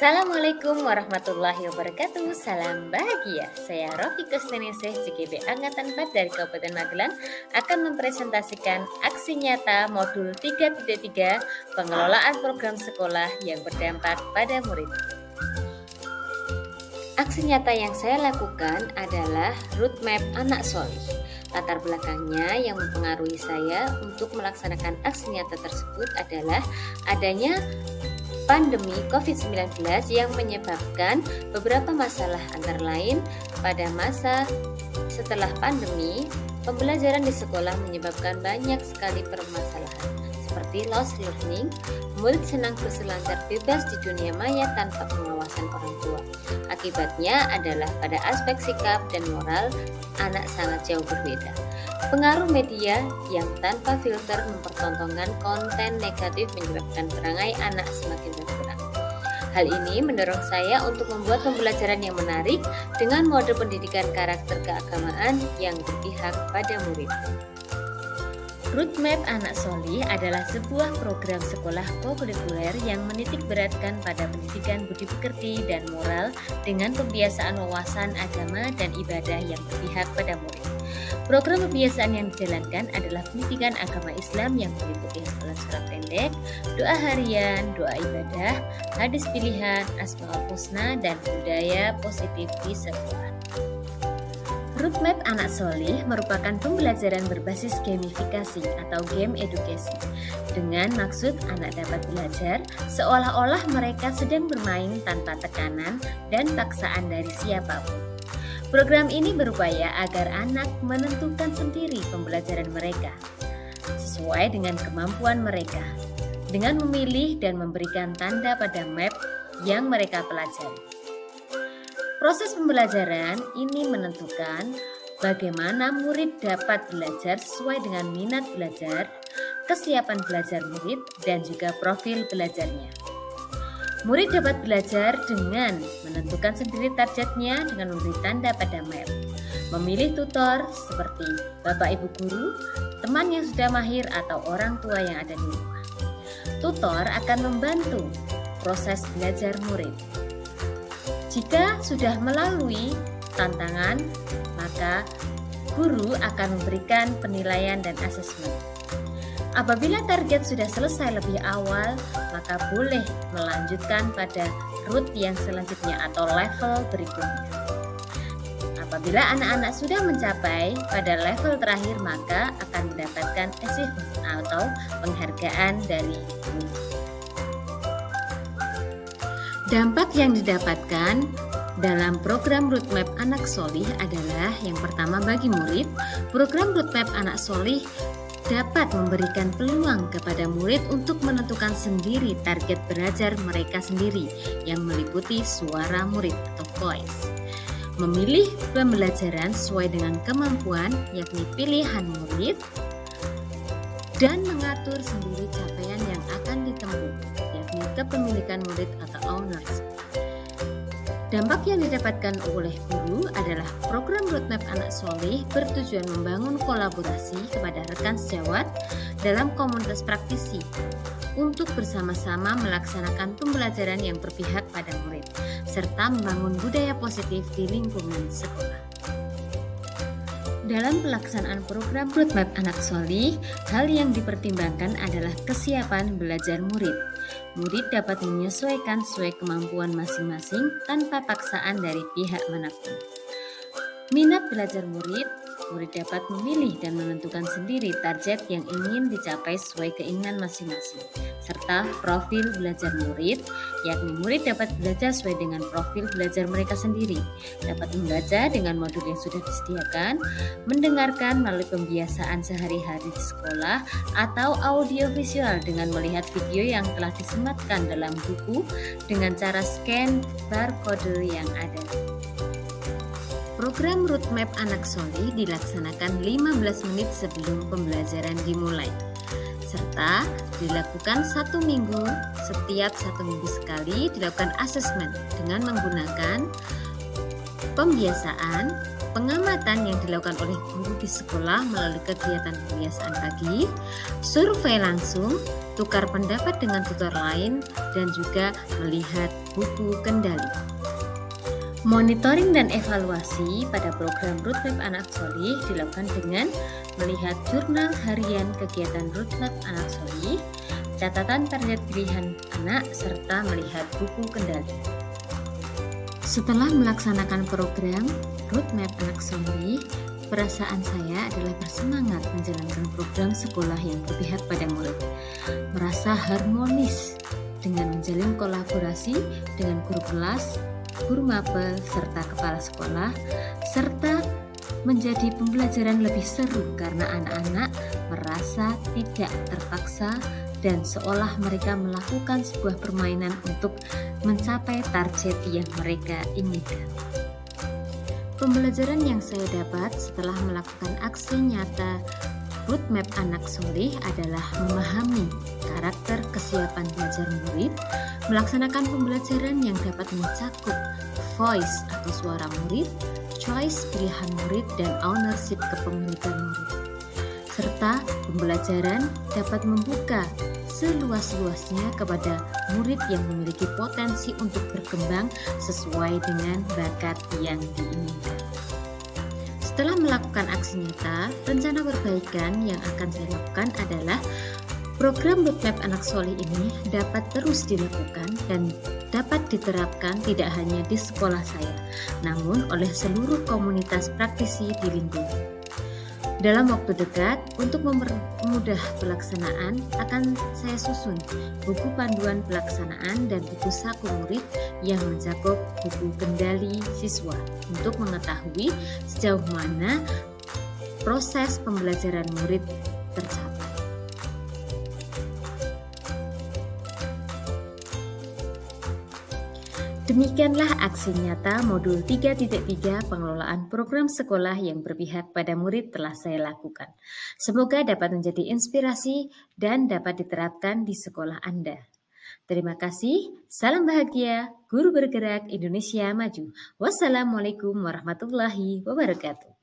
Assalamualaikum warahmatullahi wabarakatuh. Salam bahagia. Saya Rofi Kusneningsih, JGB Angkatan 4 dari Kabupaten Magelang akan mempresentasikan aksi nyata modul 3.3 pengelolaan program sekolah yang berdampak pada murid. Aksi nyata yang saya lakukan adalah roadmap anak solih. Latar belakangnya yang mempengaruhi saya untuk melaksanakan aksi nyata tersebut adalah adanya pandemi COVID-19 yang menyebabkan beberapa masalah, antara lain pada masa setelah pandemi, pembelajaran di sekolah menyebabkan banyak sekali permasalahan seperti lost learning, murid senang berselancar bebas di dunia maya tanpa pengawasan orang tua. Akibatnya adalah pada aspek sikap dan moral anak sangat jauh berbeda. Pengaruh media yang tanpa filter mempertontonkan konten negatif menyebabkan perangai anak semakin berkurang. Hal ini mendorong saya untuk membuat pembelajaran yang menarik dengan mode pendidikan karakter keagamaan yang berpihak pada murid. Roadmap Anak Solih adalah sebuah program sekolah kurikuler yang menitik beratkan pada pendidikan budi pekerti dan moral dengan pembiasaan wawasan agama dan ibadah yang berpihak pada murid. Program pembiasaan yang dijalankan adalah pendidikan agama Islam yang meliputi hafalan surat pendek, doa harian, doa ibadah, hadis pilihan, asmaul husna, dan budaya positif di sekolah. Roadmap Anak Solih merupakan pembelajaran berbasis gamifikasi atau game education dengan maksud anak dapat belajar seolah-olah mereka sedang bermain tanpa tekanan dan paksaan dari siapapun. Program ini berupaya agar anak menentukan sendiri pembelajaran mereka sesuai dengan kemampuan mereka dengan memilih dan memberikan tanda pada map yang mereka pelajari. Proses pembelajaran ini menentukan bagaimana murid dapat belajar sesuai dengan minat belajar, kesiapan belajar murid, dan juga profil belajarnya. Murid dapat belajar dengan menentukan sendiri targetnya dengan memberi tanda pada map, memilih tutor seperti bapak ibu guru, teman yang sudah mahir, atau orang tua yang ada di rumah. Tutor akan membantu proses belajar murid. Jika sudah melalui tantangan, maka guru akan memberikan penilaian dan asesmen. Apabila target sudah selesai lebih awal, maka boleh melanjutkan pada route yang selanjutnya atau level berikutnya. Apabila anak-anak sudah mencapai pada level terakhir, maka akan mendapatkan achievement atau penghargaan dari guru. Dampak yang didapatkan dalam program Roadmap Anak Solih adalah yang pertama, bagi murid, program Roadmap Anak Solih dapat memberikan peluang kepada murid untuk menentukan sendiri target belajar mereka sendiri yang meliputi suara murid atau voice. Memilih pembelajaran sesuai dengan kemampuan yakni pilihan murid dan mengatur sendiri capaian yang akan ditempuh yakni kepemilikan murid atau owners. Dampak yang didapatkan oleh guru adalah program Roadmap Anak Solih bertujuan membangun kolaborasi kepada rekan sejawat dalam komunitas praktisi untuk bersama-sama melaksanakan pembelajaran yang berpihak pada murid serta membangun budaya positif di lingkungan sekolah. Dalam pelaksanaan program Roadmap Anak Solih, hal yang dipertimbangkan adalah kesiapan belajar murid. Murid dapat menyesuaikan sesuai kemampuan masing-masing tanpa paksaan dari pihak manapun. Minat belajar murid dapat memilih dan menentukan sendiri target yang ingin dicapai sesuai keinginan masing-masing, serta profil belajar murid, yakni murid dapat belajar sesuai dengan profil belajar mereka sendiri, dapat membaca dengan modul yang sudah disediakan, mendengarkan melalui pembiasaan sehari-hari di sekolah, atau audiovisual dengan melihat video yang telah disematkan dalam buku dengan cara scan barcode yang ada. Program Roadmap Anak Solih dilaksanakan 15 menit sebelum pembelajaran dimulai, serta dilakukan 1 minggu, setiap 1 minggu sekali dilakukan asesmen dengan menggunakan Pembiasaan, pengamatan yang dilakukan oleh guru di sekolah melalui kegiatan pembiasaan pagi, survei langsung, tukar pendapat dengan tutor lain, dan juga melihat buku kendali. Monitoring dan evaluasi pada program Roadmap Anak Solih dilakukan dengan melihat jurnal harian kegiatan Roadmap Anak Solih, catatan target pilihan anak, serta melihat buku kendali. Setelah melaksanakan program Roadmap Anak Solih, perasaan saya adalah bersemangat menjalankan program sekolah yang berpihak pada murid, merasa harmonis dengan menjalin kolaborasi dengan guru kelas, guru mapel, serta kepala sekolah, serta menjadi pembelajaran lebih seru karena anak-anak merasa tidak terpaksa dan seolah mereka melakukan sebuah permainan untuk mencapai target yang mereka inginkan. Pembelajaran yang saya dapat setelah melakukan aksi nyata Roadmap Anak Solih adalah memahami karakter kesiapan belajar murid, melaksanakan pembelajaran yang dapat mencakup voice atau suara murid, choice pilihan murid, dan ownership kepemilikan murid. Serta pembelajaran dapat membuka seluas-luasnya kepada murid yang memiliki potensi untuk berkembang sesuai dengan bakat yang diinginkan. Setelah melakukan aksi nyata, rencana perbaikan yang akan saya lakukan adalah program Roadmap Anak Solih ini dapat terus dilakukan dan dapat diterapkan tidak hanya di sekolah saya, namun oleh seluruh komunitas praktisi di lingkungan. Dalam waktu dekat, untuk mempermudah pelaksanaan, akan saya susun buku panduan pelaksanaan dan buku saku murid yang mencakup buku kendali siswa untuk mengetahui sejauh mana proses pembelajaran murid tercapai. Demikianlah aksi nyata modul 3.3 pengelolaan program sekolah yang berpihak pada murid telah saya lakukan. Semoga dapat menjadi inspirasi dan dapat diterapkan di sekolah Anda. Terima kasih, salam bahagia, Guru Bergerak Indonesia Maju. Wassalamualaikum warahmatullahi wabarakatuh.